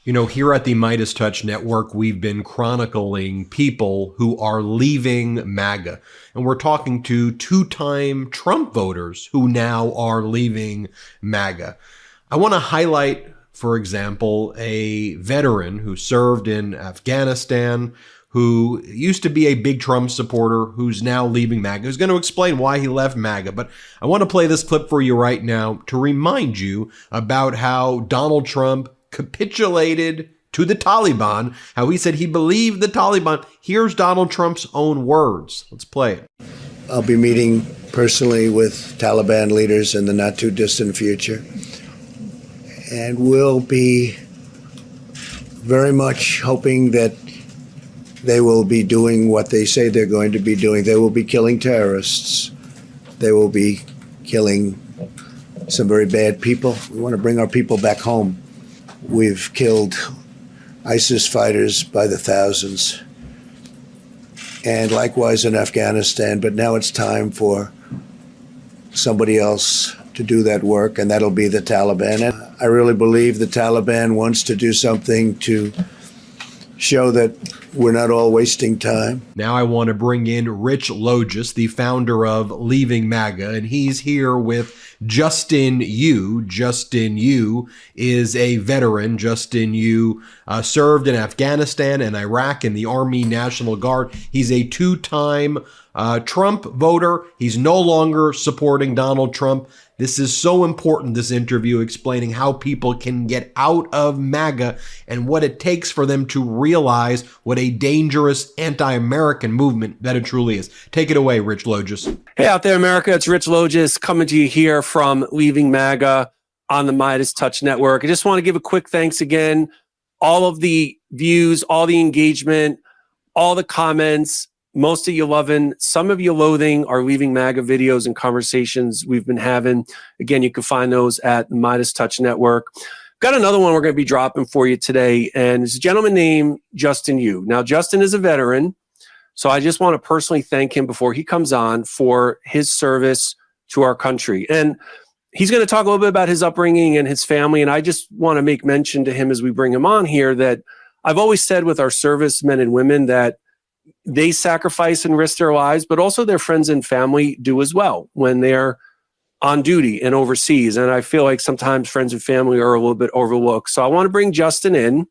You know, here at the MeidasTouch Network, we've been chronicling people who are leaving MAGA. And we're talking to two-time Trump voters who now are leaving MAGA. I want to highlight, for example, a veteran who served in Afghanistan, who used to be a big Trump supporter, who's now leaving MAGA, who's going to explain why he left MAGA. But I want to play this clip for you right now to remind you about how Donald Trump capitulated to the Taliban, how he said he believed the Taliban. Here's Donald Trump's own words. Let's play it. I'll be meeting personally with Taliban leaders in the not too distant future. And we'll be very much hoping that they will be doing what they say they're going to be doing. They will be killing terrorists. They will be killing some very bad people. We want to bring our people back home. We've killed ISIS fighters by the thousands, and likewise in Afghanistan, but now it's time for somebody else to do that work, and that'll be the Taliban. And I really believe the Taliban wants to do something to show that we're not all wasting time. Now I want to bring in Rich Logis, the founder of Leaving MAGA, and he's here with Justin Yu. Justin Yu is a veteran. Justin Yu served in Afghanistan and Iraq in the Army National Guard. He's a two-time Trump voter. He's no longer supporting Donald Trump. This is so important, this interview, explaining how people can get out of MAGA and what it takes for them to realize what a dangerous anti-American movement that it truly is. Take it away, Rich Logis. Hey out there, America. It's Rich Logis coming to you here from Leaving MAGA on the MeidasTouch Network. I just want to give a quick thanks again. All of the views, all the engagement, all the comments, most of you loving, some of you loathing our Leaving MAGA videos and conversations we've been having. Again, you can find those at the MeidasTouch Network. Got another one we're going to be dropping for you today, and it's a gentleman named Justin Yu. Now, Justin is a veteran, so I just want to personally thank him before he comes on for his service to our country. And he's going to talk a little bit about his upbringing and his family, and I just want to make mention to him as we bring him on here that I've always said with our servicemen and women that they sacrifice and risk their lives, but also their friends and family do as well when they're on duty and overseas. And I feel like sometimes friends and family are a little bit overlooked. So I want to bring Justin in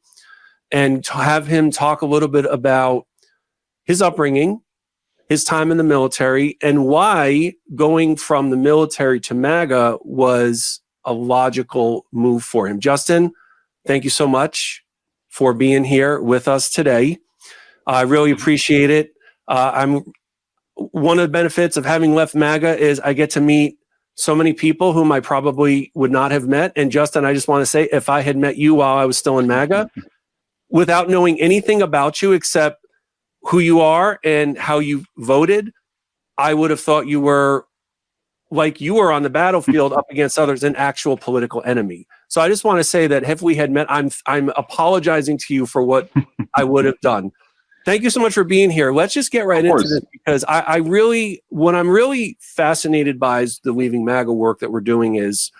and have him talk a little bit about his upbringing, his time in the military, and why going from the military to MAGA was a logical move for him. Justin, thank you so much for being here with us today. I really appreciate it. One of the benefits of having left MAGA is I get to meet so many people whom I probably would not have met. And Justin, I just want to say, if I had met you while I was still in MAGA, without knowing anything about you except who you are and how you voted, I would have thought you were like you were on the battlefield up against others, an actual political enemy. So I just want to say that if we had met, I'm apologizing to you for what I would have done. Thank you so much for being here. Let's just get right into this, because what I'm really fascinated by is the Leaving MAGA work that we're doing is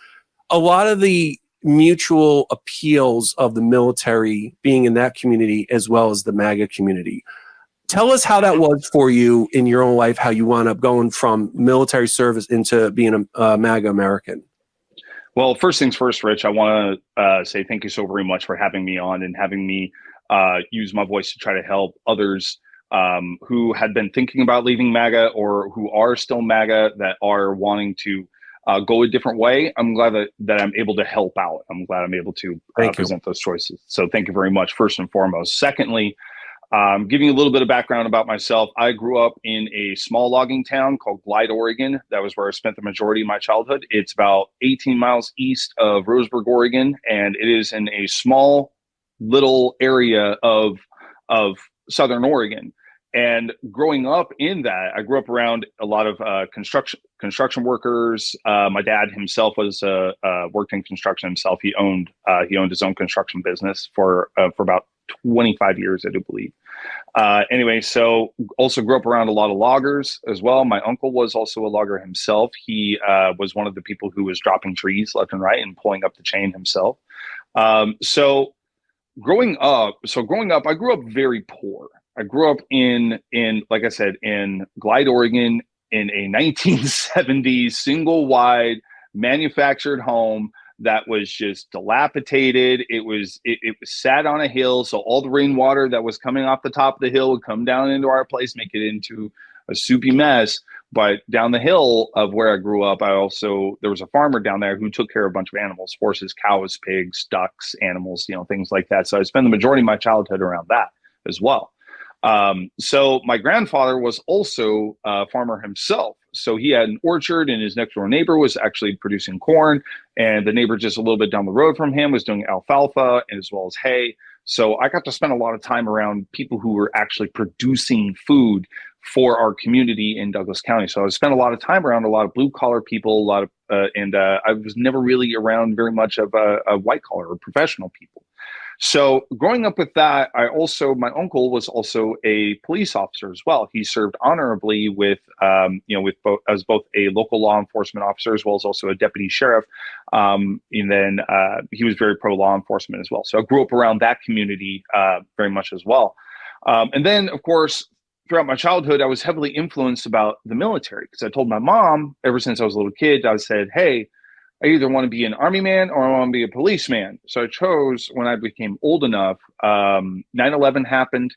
a lot of the mutual appeals of the military being in that community as well as the MAGA community. Tell us how that was for you in your own life, how you wound up going from military service into being a MAGA American. Well, first things first, Rich, I want to say thank you so very much for having me on and having me use my voice to try to help others who had been thinking about leaving MAGA or who are still MAGA that are wanting to go a different way. I'm glad that I'm able to help out. I'm glad I'm able to present those choices. So thank you very much, first and foremost. Secondly, giving you a little bit of background about myself, I grew up in a small logging town called Glide, Oregon. That was where I spent the majority of my childhood. It's about 18 miles east of Roseburg, Oregon, and it is in a small little area of Southern Oregon. And growing up in that, I grew up around a lot of construction workers. My dad himself was worked in construction himself. He owned his own construction business for about 25 years, I do believe. Anyway, so also grew up around a lot of loggers as well. My uncle was also a logger himself. He was one of the people who was dropping trees left and right and pulling up the chain himself. So growing up, I grew up very poor. I grew up in like I said, in Glide, Oregon, in a 1970s single wide manufactured home that was just dilapidated. It was sat on a hill, so all the rainwater that was coming off the top of the hill would come down into our place, make it into a soupy mess. But down the hill of where I grew up, there was a farmer down there who took care of a bunch of animals: horses, cows, pigs, ducks, animals, things like that. So I spent the majority of my childhood around that as well. So my grandfather was also a farmer himself. So he had an orchard, and his next door neighbor was actually producing corn. And the neighbor just a little bit down the road from him was doing alfalfa as well as hay. So I got to spend a lot of time around people who were actually producing food for our community in Douglas County. So I spent a lot of time around a lot of blue collar people, and I was never really around very much of a white collar or professional people. So growing up with that, my uncle was also a police officer as well. He served honorably with both a local law enforcement officer as well as also a deputy sheriff. And then he was very pro law enforcement as well. So I grew up around that community very much as well. And then, of course, throughout my childhood, I was heavily influenced about the military, because I told my mom ever since I was a little kid, I said, hey, I either want to be an army man or I want to be a policeman. So I chose, when I became old enough, 9/11 happened,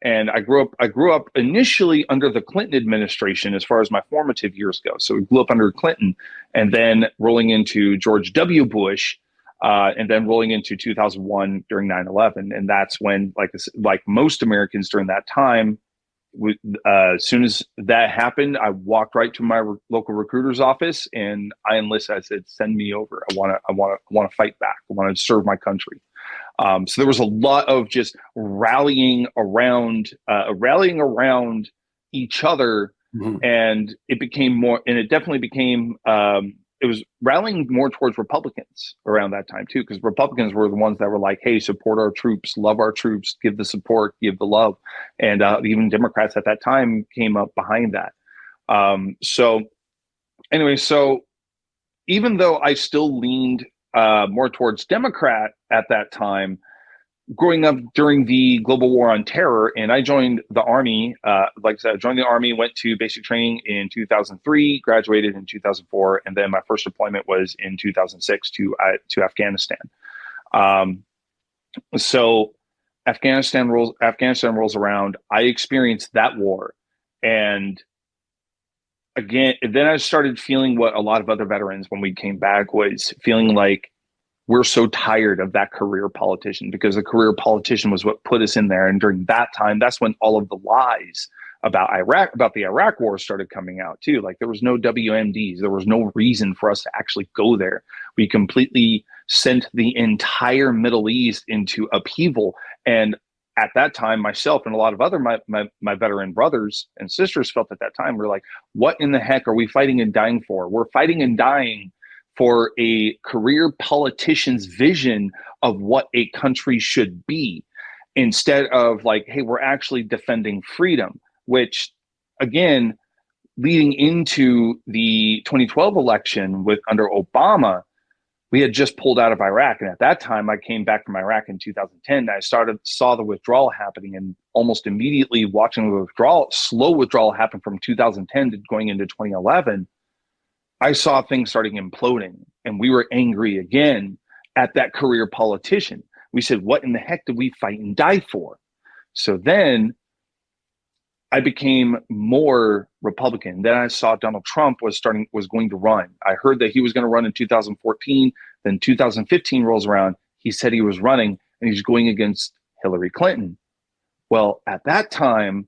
and I grew up initially under the Clinton administration as far as my formative years go. So we grew up under Clinton, and then rolling into George W. Bush, and then rolling into 2001 during 9/11. And that's when, like most Americans during that time, as soon as that happened, I walked right to my local recruiter's office and I enlisted. I said, "Send me over. I want to fight back. I want to serve my country." So there was a lot of just rallying around each other, and it became more. And it definitely became. It was rallying more towards Republicans around that time too, because Republicans were the ones that were like, hey, support our troops, love our troops, give the support, give the love. And even Democrats at that time came up behind that. So even though I still leaned more towards Democrat at that time, growing up during the global war on terror, and I joined the Army. Like I said, I joined the Army, went to basic training in 2003, graduated in 2004, and then my first deployment was in 2006 to Afghanistan. So Afghanistan rolls around. I experienced that war, and again, then I started feeling what a lot of other veterans, when we came back, was feeling like, we're so tired of that career politician, because the career politician was what put us in there. And during that time, that's when all of the lies about the Iraq war started coming out too. Like, there was no WMDs. There was no reason for us to actually go there. We completely sent the entire Middle East into upheaval. And at that time, myself and a lot of other my veteran brothers and sisters felt at that time, we're like, what in the heck are we fighting and dying for? We're fighting and dying for a career politician's vision of what a country should be, instead of like, hey, we're actually defending freedom, which, again, leading into the 2012 election under Obama, we had just pulled out of Iraq. And at that time, I came back from Iraq in 2010. And I saw the withdrawal happening, and almost immediately watching the slow withdrawal happen from 2010 to going into 2011, I saw things starting imploding, and we were angry again at that career politician. We said, what in the heck did we fight and die for? So then I became more Republican. Then I saw Donald Trump was going to run. I heard that he was going to run in 2014. Then 2015 rolls around. He said he was running, and he's going against Hillary Clinton. Well, at that time,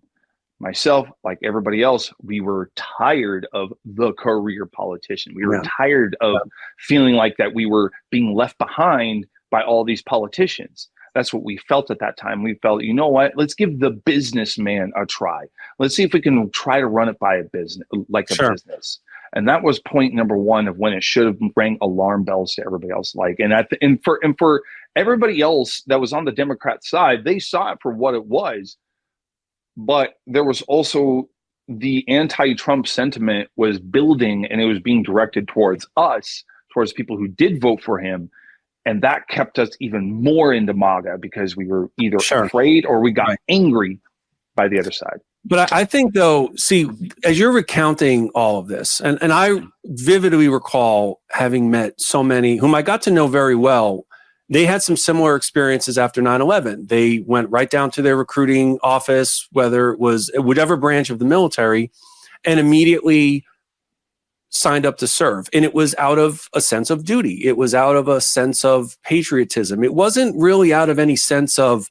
myself, like everybody else, we were tired of the career politician. We were tired of feeling like that we were being left behind by all these politicians. That's what we felt at that time. We felt, you know what? Let's give the businessman a try. Let's see if we can try to run it by a business, business. And that was point number one of when it should have rang alarm bells to everybody else. And for everybody else that was on the Democrat side, they saw it for what it was. But there was also the anti-Trump sentiment was building, and it was being directed towards us, towards people who did vote for him. And that kept us even more into MAGA because we were either Sure. afraid or we got Right. angry by the other side. But I think, though, see, as you're recounting all of this, and I vividly recall having met so many whom I got to know very well. They had some similar experiences after 9/11. They went right down to their recruiting office, whether it was whatever branch of the military, and immediately signed up to serve. And it was out of a sense of duty. It was out of a sense of patriotism. It wasn't really out of any sense of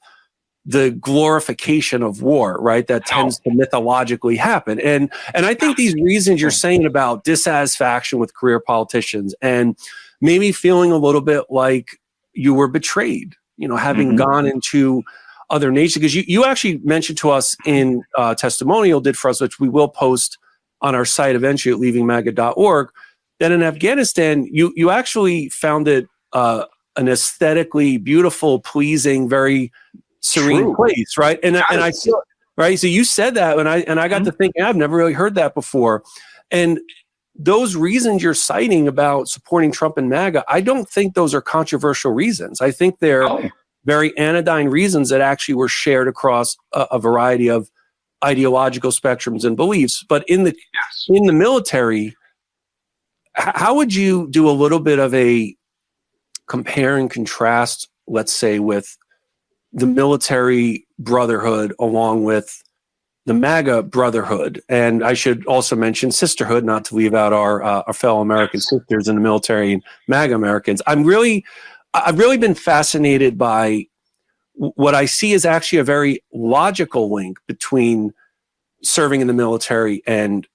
the glorification of war, right? That tends to mythologically happen. And I think these reasons you're saying about dissatisfaction with career politicians and maybe feeling a little bit like you were betrayed, having gone into other nations, because you actually mentioned to us in testimonial did for us, which we will post on our site eventually at leavingmaga.org, that in Afghanistan, you actually found it an aesthetically beautiful, pleasing, very serene place, right? And I feel right. So you said that, and I got to thinking, I've never really heard that before. And those reasons you're citing about supporting Trump and MAGA, I don't think those are controversial reasons. I think they're very anodyne reasons that actually were shared across a variety of ideological spectrums and beliefs. But in the military, how would you do a little bit of a compare and contrast, let's say, with the military brotherhood along with the MAGA brotherhood? And I should also mention sisterhood, not to leave out our fellow American sisters in the military and MAGA Americans. I've really been fascinated by what I see is actually a very logical link between serving in the military and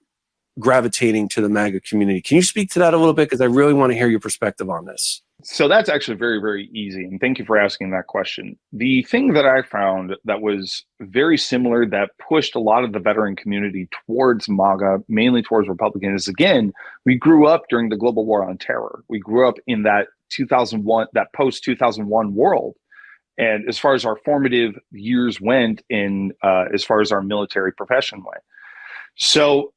gravitating to the MAGA community. Can you speak to that a little bit? Because I really want to hear your perspective on this. So that's actually very, very easy. And thank you for asking that question. The thing that I found that was very similar that pushed a lot of the veteran community towards MAGA, mainly towards Republicans, is, again, we grew up during the global war on terror. We grew up in that 2001, that post-2001 world. And as far as our formative years went as far as our military profession went. So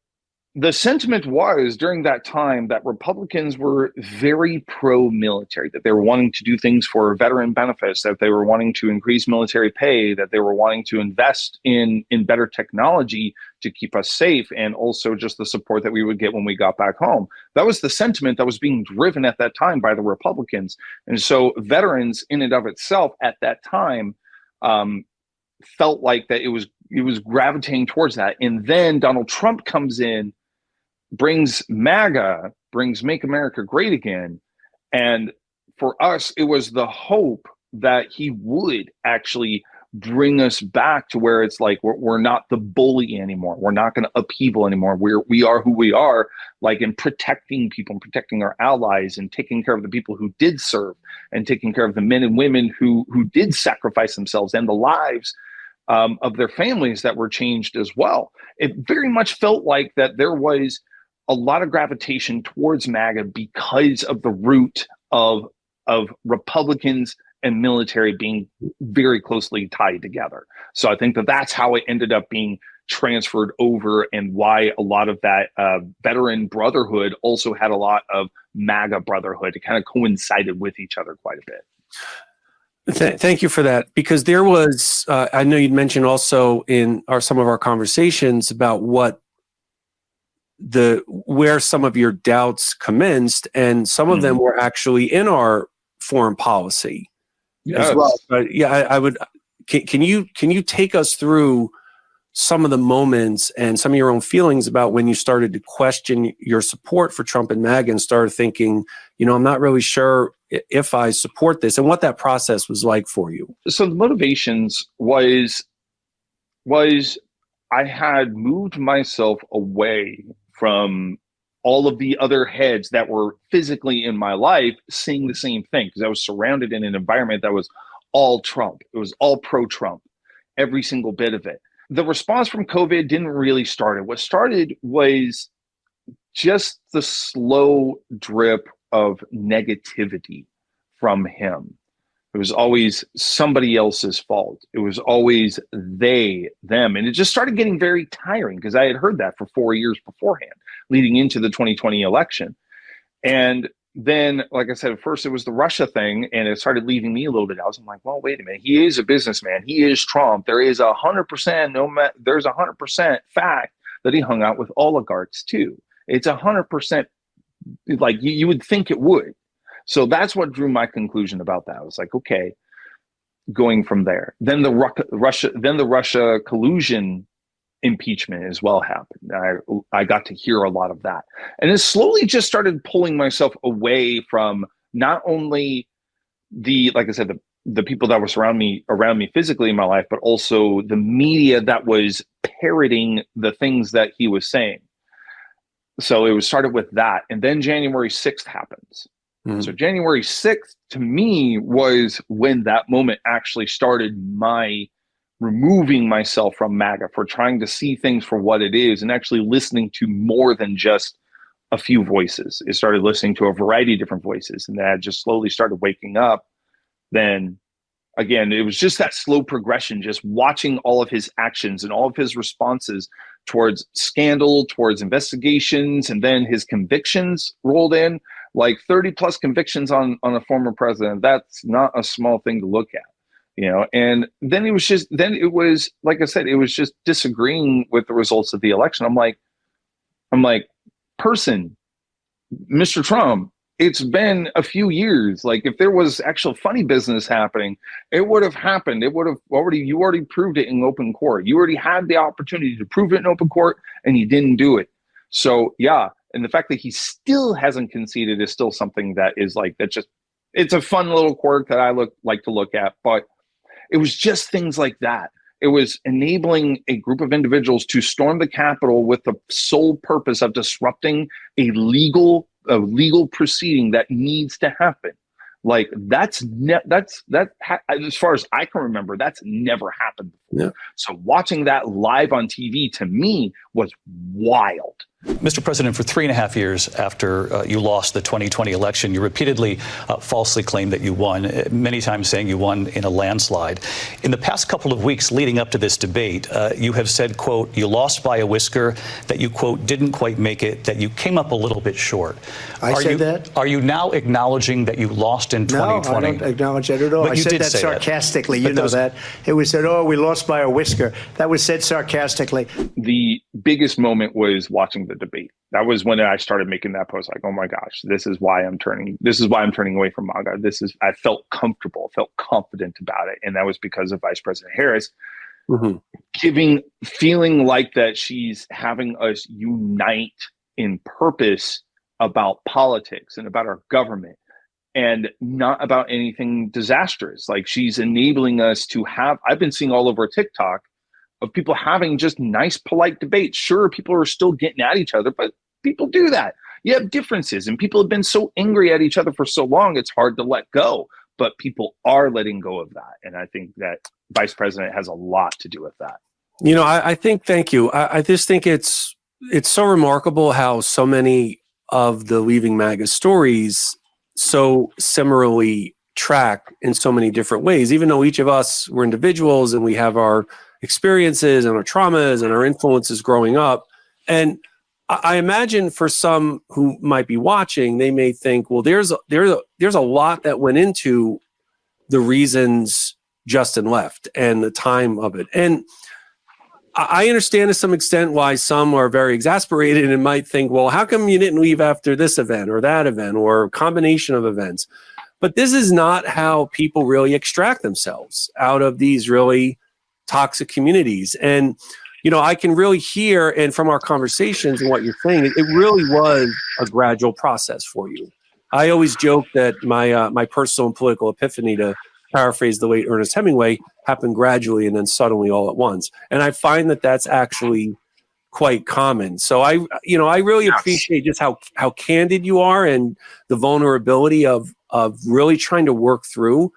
the sentiment was during that time that Republicans were very pro-military, that they were wanting to do things for veteran benefits, that they were wanting to increase military pay, that they were wanting to invest in better technology to keep us safe, and also just the support that we would get when we got back home. That was the sentiment that was being driven at that time by the Republicans. And so veterans in and of itself at that time felt like that it was gravitating towards that. And then Donald Trump comes in, brings MAGA, brings Make America Great Again. And for us, it was the hope that he would actually bring us back to where it's like we're not the bully anymore. We're not going to upheaval anymore. We are who we are, like in protecting people and protecting our allies and taking care of the people who did serve and taking care of the men and women who did sacrifice themselves and the lives of their families that were changed as well. It very much felt like that there was a lot of gravitation towards MAGA because of the root of Republicans and military being very closely tied together. So I think that that's how it ended up being transferred over, and why a lot of that veteran brotherhood also had a lot of MAGA brotherhood. It kind of coincided with each other quite a bit. Thank you for that, because there was, I know you'd mentioned also in some of our conversations about where some of your doubts commenced, and some of them were actually in our foreign policy as well. But yeah, I would. Can you take us through some of the moments and some of your own feelings about when you started to question your support for Trump and MAGA and started thinking, I'm not really sure if I support this, and what that process was like for you? So the motivations was I had moved myself away from all of the other heads that were physically in my life saying the same thing, because I was surrounded in an environment that was all Trump. It was all pro-Trump, every single bit of it. The response from COVID didn't really start. What started was just the slow drip of negativity from him. It was always somebody else's fault. It was always they, them. And it just started getting very tiring, because I had heard that for 4 years beforehand, leading into the 2020 election. And then, like I said, at first it was the Russia thing, and it started leaving me a little bit out. I'm like, well, wait a minute. He is a businessman. He is Trump. There is 100%, there's 100% fact that he hung out with oligarchs too. It's 100% like you would think it would. So that's what drew my conclusion about that. I was like, okay, going from there. Then the Russia collusion impeachment as well happened. I got to hear a lot of that, and it slowly just started pulling myself away from not only like I said, the people that were around me physically in my life, but also the media that was parroting the things that he was saying. So it was started with that, and then January 6th happens. So January 6th to me was when that moment actually started my removing myself from MAGA, for trying to see things for what it is and actually listening to more than just a few voices. It started listening to a variety of different voices, and that just slowly started waking up. Then again, it was just that slow progression, just watching all of his actions and all of his responses towards scandal, towards investigations, and then his convictions rolled in. Like 30 plus convictions on a former president. That's not a small thing to look at, you know. And then it was like I said, it was just disagreeing with the results of the election. I'm like, Mr. Trump, it's been a few years. Like, if there was actual funny business happening, it would have happened. You already proved it in open court. You already had the opportunity to prove it in open court, and you didn't do it. So yeah. And the fact that he still hasn't conceded is still something that is like, it's a fun little quirk that I like to look at. But it was just things like that. It was enabling a group of individuals to storm the Capitol with the sole purpose of disrupting a legal proceeding that needs to happen. Like as far as I can remember, that's never happened before. Yeah. So watching that live on TV to me was wild. Mr. President, for 3.5 years after you lost the 2020 election, you repeatedly falsely claimed that you won, many times saying you won in a landslide. In the past couple of weeks leading up to this debate, you have said, quote, you lost by a whisker, that you, quote, didn't quite make it, that you came up a little bit short. I said that? Are you now acknowledging that you lost in 2020? No, I don't acknowledge that at all. But I said that sarcastically. You know that. It was said, oh, we lost by a whisker. That was said sarcastically. The biggest moment was watching the debate. That was when I started making that post, like, oh my gosh, this is why I'm turning away from MAGA. I felt comfortable, felt confident about it. And that was because of Vice President Harris feeling like that she's having us unite in purpose about politics and about our government, and not about anything disastrous. Like, she's enabling us to have, I've been seeing all over TikTok of people having just nice, polite debates. Sure, people are still getting at each other, but people do that. You have differences, and people have been so angry at each other for so long, it's hard to let go. But people are letting go of that. And I think that Vice President has a lot to do with that. You know, I think, thank you. I just think it's so remarkable how so many of the Leaving MAGA stories so similarly track in so many different ways, even though each of us were individuals and we have our experiences and our traumas and our influences growing up. And I imagine for some who might be watching, they may think, well, there's a lot that went into the reasons Justin left and the time of it. And I understand to some extent why some are very exasperated and might think, well, how come you didn't leave after this event or that event or a combination of events? But this is not how people really extract themselves out of these really toxic communities. And, you know, I can really hear, and from our conversations and what you're saying, it really was a gradual process for you. I always joke that my personal and political epiphany, to paraphrase the late Ernest Hemingway, happened gradually and then suddenly all at once. And I find that that's actually quite common. So I really appreciate just how candid you are and the vulnerability of really trying to work through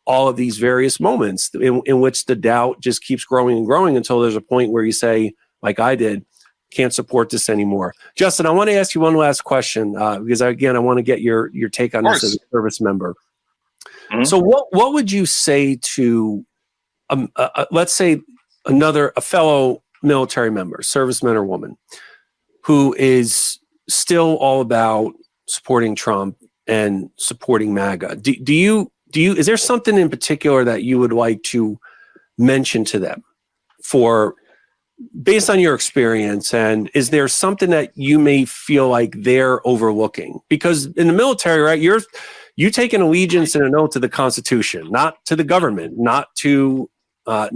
all of these various moments in which the doubt just keeps growing and growing until there's a point where you say, like I did, can't support this anymore. Justin, I want to ask you one last question because I want to get your take on this as a service member. Mm-hmm. So what would you say to, let's say a fellow military member, serviceman or woman, who is still all about supporting Trump, and supporting MAGA. Do you is there something in particular that you would like to mention to them based on your experience? And is there something that you may feel like they're overlooking? Because in the military, right, you take an allegiance and an oath to the Constitution, not to the government, not to a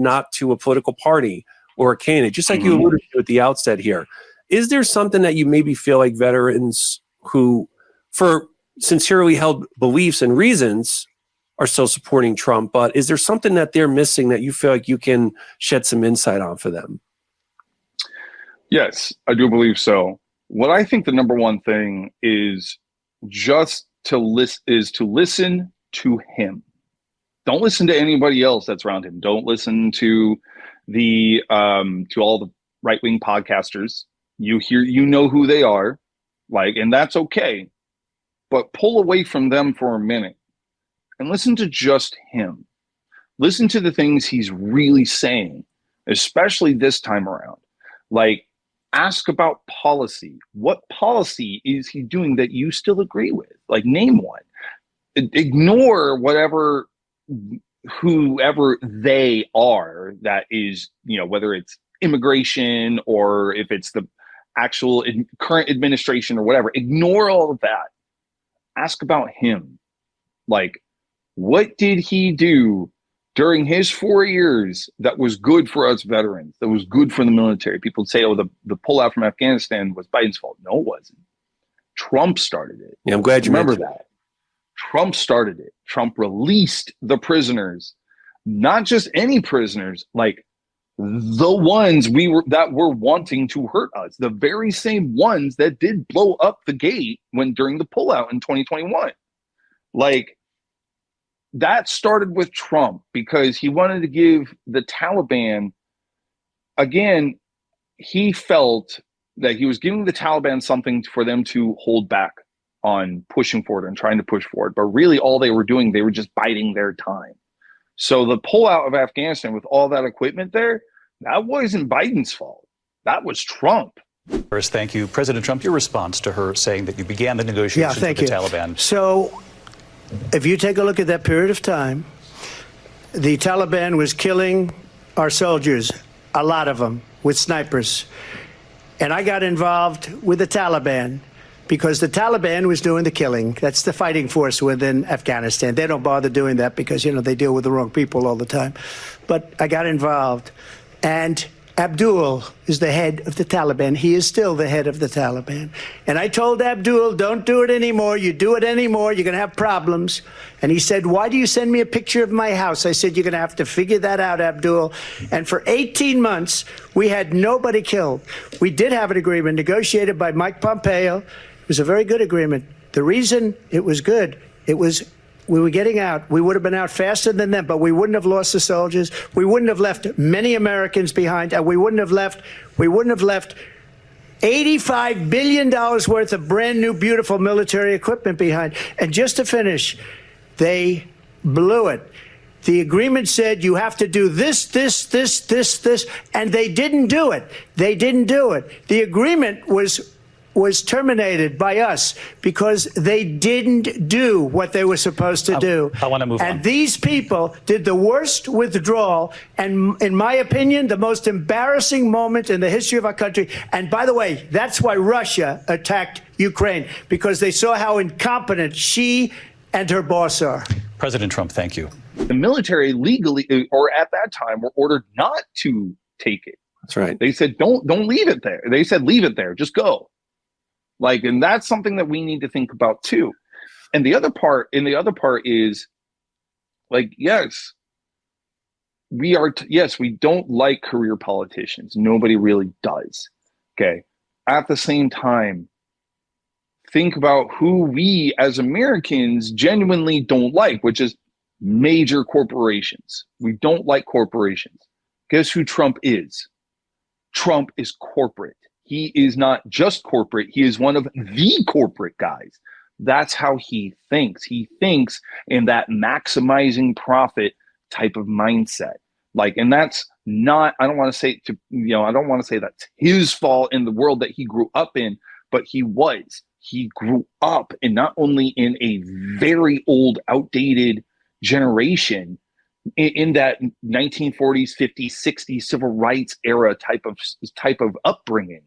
political party or a candidate, just like you alluded to at the outset here. Is there something that you maybe feel like veterans who, for sincerely held beliefs and reasons, are still supporting Trump, but is there something that they're missing that you feel like you can shed some insight on for them? Yes, I do believe so. What I think the number one thing is just to listen to him. Don't listen to anybody else that's around him. Don't listen to all the right-wing podcasters. You know who they are, and that's okay. But pull away from them for a minute and listen to just him. Listen to the things he's really saying, especially this time around. Ask about policy. What policy is he doing that you still agree with? Name one. Ignore whoever they are, that is, whether it's immigration or if it's the actual current administration or whatever. Ignore all of that. Ask about him. What did he do during his 4 years that was good for us veterans, that was good for the military? People say, oh, the pullout from Afghanistan was Biden's fault. No, it wasn't. Trump started it. Yeah, I'm glad you remember that. Trump started it. Trump released the prisoners, not just any prisoners, the ones that were wanting to hurt us, the very same ones that did blow up the gate during the pullout in 2021. That started with Trump because he wanted to give the Taliban, again, he felt that he was giving the Taliban something for them to hold back on pushing forward and trying to push forward. But really all they were doing, they were just biding their time. So the pullout of Afghanistan with all that equipment there, that wasn't Biden's fault. That was Trump. First, thank you. President Trump, your response to her saying that you began the negotiations with the Taliban. So if you take a look at that period of time, the Taliban was killing our soldiers, a lot of them, with snipers. And I got involved with the Taliban because the Taliban was doing the killing. That's the fighting force within Afghanistan. They don't bother doing that because, they deal with the wrong people all the time. But I got involved. And Abdul is the head of the Taliban. He is still the head of the Taliban. And I told Abdul, don't do it anymore. You do it anymore, you're going to have problems. And he said, why do you send me a picture of my house? I said, you're going to have to figure that out, Abdul. And for 18 months, we had nobody killed. We did have an agreement negotiated by Mike Pompeo. It was a very good agreement. The reason it was good, we were getting out. We would have been out faster than them, but we wouldn't have lost the soldiers. We wouldn't have left many Americans behind, and we wouldn't have left $85 billion worth of brand new, beautiful military equipment behind. And just to finish, they blew it. The agreement said you have to do this, and they didn't do it. They didn't do it. The agreement was terminated by us because they didn't do what they were supposed to do. I want to move on. And these people did the worst withdrawal and, in my opinion, the most embarrassing moment in the history of our country. And by the way, that's why Russia attacked Ukraine, because they saw how incompetent she and her boss are. President Trump, thank you. The military legally, or at that time, were ordered not to take it. That's right. They said, don't leave it there. They said, leave it there. Just go. And that's something that we need to think about too. And the other part is yes, we don't like career politicians. Nobody really does. Okay. At the same time, think about who we as Americans genuinely don't like, which is major corporations. We don't like corporations. Guess who Trump is? Trump is corporate. He is not just corporate. He is one of the corporate guys. That's how he thinks. He thinks in that maximizing profit type of mindset. And that's not, I don't want to say that's his fault in the world that he grew up in, but he was. he grew up in not only in a very old, outdated generation, in that 1940s, 50s, 60s civil rights era type of upbringing,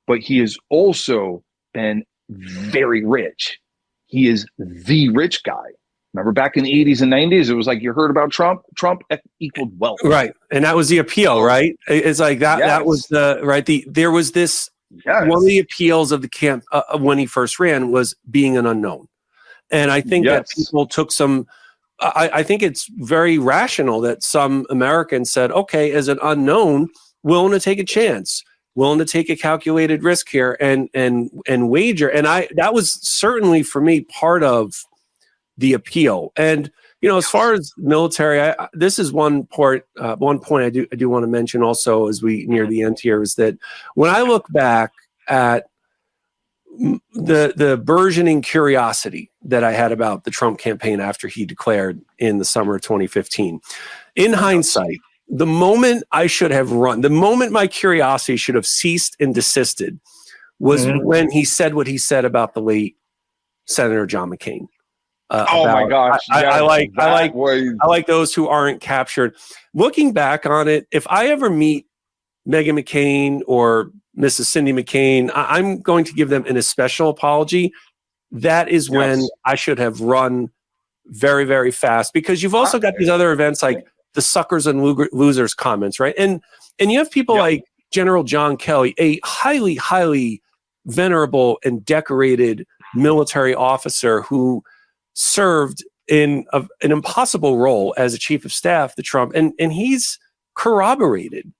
but he has also been very rich. He is the rich guy. Remember back in the 80s and 90s, it was like you heard about Trump equaled wealth. Right. And that was the appeal, right? It's like that. Yes. That was there was this, Yes. one of the appeals of the camp when he first ran was being an unknown. And I think that people took some, I think it's very rational that some Americans said, okay, as an unknown, willing to take a chance, willing to take a calculated risk here and wager. And that was certainly for me part of the appeal. And, you know, as far as military, this is one point I do want to mention also as we near the end here, is that when I look back at the burgeoning curiosity that I had about the Trump campaign after he declared in the summer of 2015, in hindsight, the moment I should have run, the moment my curiosity should have ceased and desisted was when he said what he said about the late Senator John McCain. My gosh! I like those who aren't captured. Looking back on it, if I ever meet Meghan McCain or Mrs. Cindy McCain, I'm going to give them an especial apology. That is when I should have run very, very fast, because you've also got these other events like the suckers and losers comments, right? And you have people like General John Kelly, a highly, highly venerable and decorated military officer who served in an impossible role as a chief of staff to Trump, and he's corroborated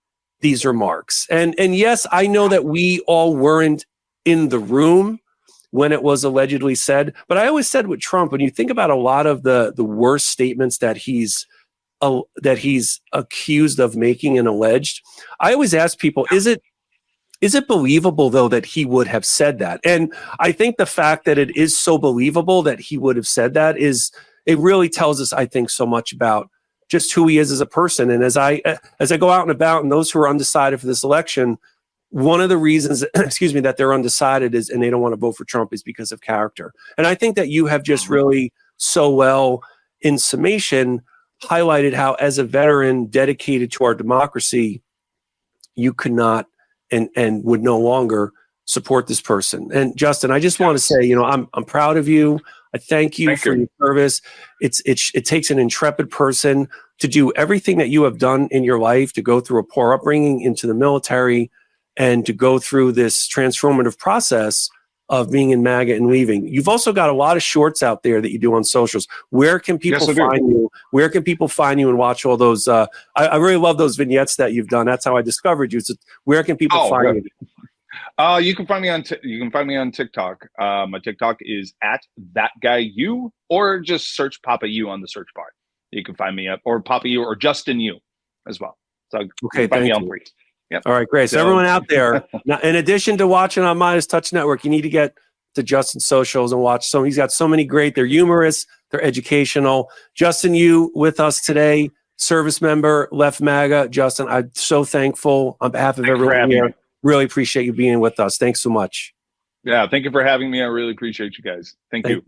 these remarks. And yes, I know that we all weren't in the room when it was allegedly said, but I always said with Trump, when you think about a lot of the worst statements that he's accused of making and alleged, I always ask people, is it believable though that he would have said that? And I think the fact that it is so believable that he would have said that it really tells us, I think, so much about just who he is as a person. And as I go out and about, and those who are undecided for this election, one of the reasons, that they're undecided is, and they don't want to vote for Trump, is because of character. And I think that you have just really so well, in summation, highlighted how, as a veteran dedicated to our democracy, you could not and would no longer support this person. And Justin, I just want to say, I'm proud of you. I thank you for your service. It takes an intrepid person to do everything that you have done in your life, to go through a poor upbringing into the military, and to go through this transformative process of being in MAGA and leaving. You've also got a lot of shorts out there that you do on socials. Where can people find you? Where can people find you and watch all those? I really love those vignettes that you've done. That's how I discovered you. So where can people find you? You can find me on TikTok. My TikTok is @thatguyu, or just search Papa U on the search bar. You can find me up, or Papa U, or Justin U as well. So you can find me on free. Yep. All right, great. So everyone out there, now, in addition to watching on MeidasTouch Network, you need to get to Justin's socials and watch. So he's got so many great. They're humorous. They're educational. Justin, you with us today, service member, left MAGA. Justin, I'm so thankful on behalf of everyone here. Really appreciate you being with us. Thanks so much. Yeah, thank you for having me. I really appreciate you guys. Thank you.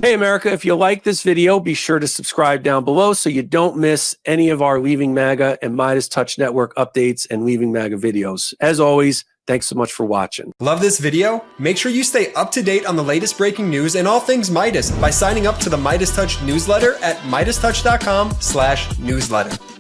Hey, America, if you like this video, be sure to subscribe down below so you don't miss any of our Leaving MAGA and MeidasTouch Network updates and Leaving MAGA videos. As always, thanks so much for watching. Love this video? Make sure you stay up to date on the latest breaking news and all things Meidas by signing up to the MeidasTouch newsletter at MeidasTouch.com/newsletter.